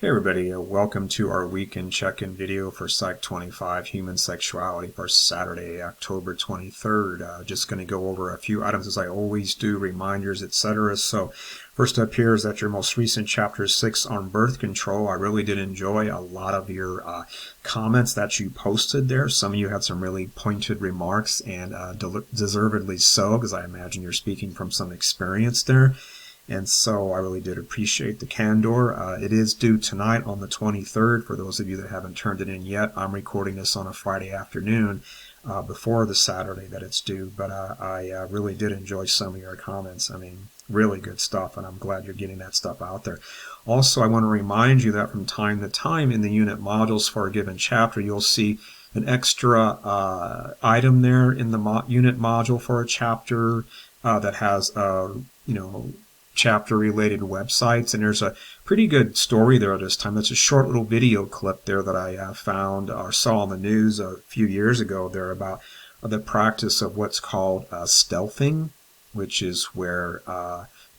Hey everybody, welcome to our weekend check-in video for Psych-25 Human Sexuality for Saturday, October 23rd. Just going to go over a few items as I always do, reminders, etc. So first up here is that your most recent Chapter 6 on birth control. I really did enjoy a lot of your comments that you posted there. Some of you had some really pointed remarks, and deservedly so, because I imagine you're speaking from some experience there. And so I really did appreciate the candor. It is due tonight on the 23rd. For those of you that haven't turned it in yet, I'm recording this on a Friday afternoon before the Saturday that it's due. But I really did enjoy some of your comments. I mean, really good stuff, and I'm glad you're getting that stuff out there. Also, I want to remind you that from time to time in the unit modules for a given chapter, you'll see an extra item there in the unit module for a chapter that has, chapter related websites, and there's a pretty good story there this time. It's a short little video clip there that I found or saw on the news a few years ago there about the practice of what's called stealthing, which is where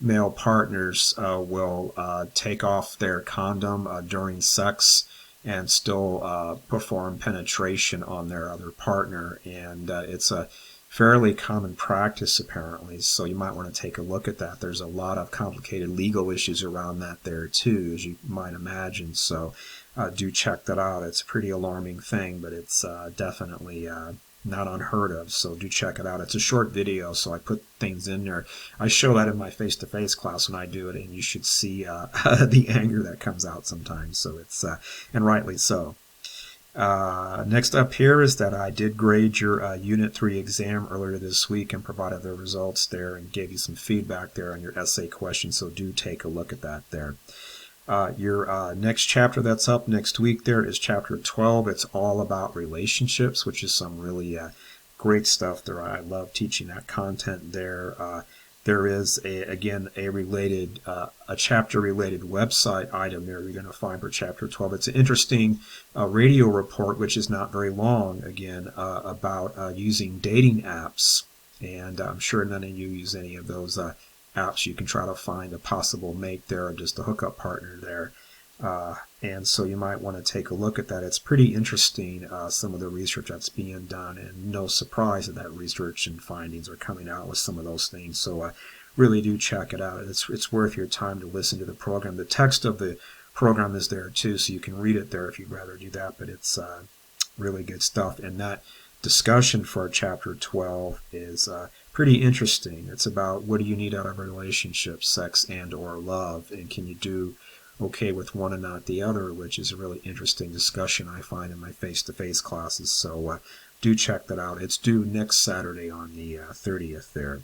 male partners will take off their condom during sex and still perform penetration on their other partner, and it's a fairly common practice apparently, so you might want to take a look at that. There's a lot of complicated legal issues around that there too, as you might imagine, so do check that out. It's a pretty alarming thing, but it's definitely not unheard of, so do check it out. It's a short video, so I put things in there. I show that in my face-to-face class when I do it, and you should see the anger that comes out sometimes, so it's and rightly so. Next up here is that I did grade your Unit 3 exam earlier this week and provided the results there and gave you some feedback there on your essay questions, so do take a look at that there. Your next chapter that's up next week there is Chapter 12. It's all about relationships, which is some really great stuff there. I love teaching that content there. There is again a chapter related website item there you're going to find for Chapter 12. It's an interesting radio report, which is not very long, again, about using dating apps, and I'm sure none of you use any of those apps. You can try to find a possible mate there or just a hookup partner there, and so you might want to take a look at that. It's pretty interesting, some of the research that's being done, and no surprise that research and findings are coming out with some of those things, so really do check it out. It's worth your time to listen to the program. The text of the program is there too, so you can read it there if you'd rather do that, but it's really good stuff. And that discussion for Chapter 12 is pretty interesting. It's about what do you need out of a relationship, sex and or love, and can you do okay with one and not the other, which is a really interesting discussion I find in my face-to-face classes, so do check that out. It's due next Saturday on the 30th there.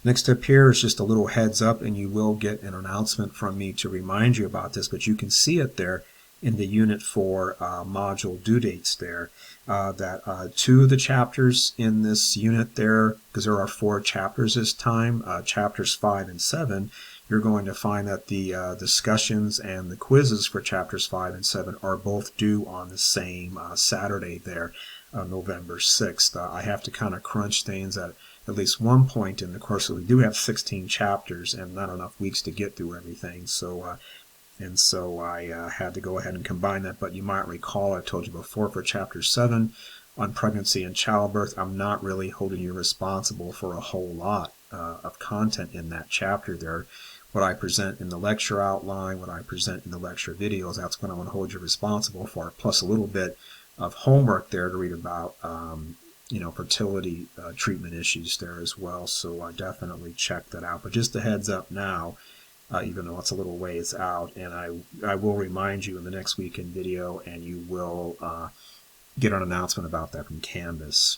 Next up here is just a little heads up, and you will get an announcement from me to remind you about this, but you can see it there in the Unit 4 module due dates there, that 2 of the chapters in this unit there, because there are 4 chapters this time, chapters 5 and 7, you're going to find that the discussions and the quizzes for chapters 5 and 7 are both due on the same Saturday there, November 6th. I have to kind of crunch things at least one point in the course, so we do have 16 chapters and not enough weeks to get through everything, so I had to go ahead and combine that. But you might recall I told you before for Chapter 7 on pregnancy and childbirth, I'm not really holding you responsible for a whole lot of content in that chapter there. What I present in the lecture outline, what I present in the lecture videos, that's what I'm going to hold you responsible for, plus a little bit of homework there to read about fertility treatment issues there as well, so definitely check that out. But just a heads up now, even though it's a little ways out, and I will remind you in the next weekend video, and you will get an announcement about that from Canvas.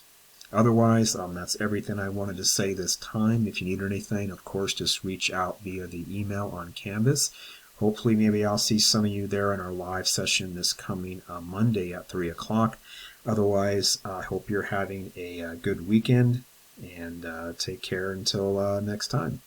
Otherwise, that's everything I wanted to say this time. If you need anything, of course, just reach out via the email on Canvas. Hopefully, maybe I'll see some of you there in our live session this coming Monday at 3 o'clock. Otherwise, I hope you're having a good weekend, and take care until next time.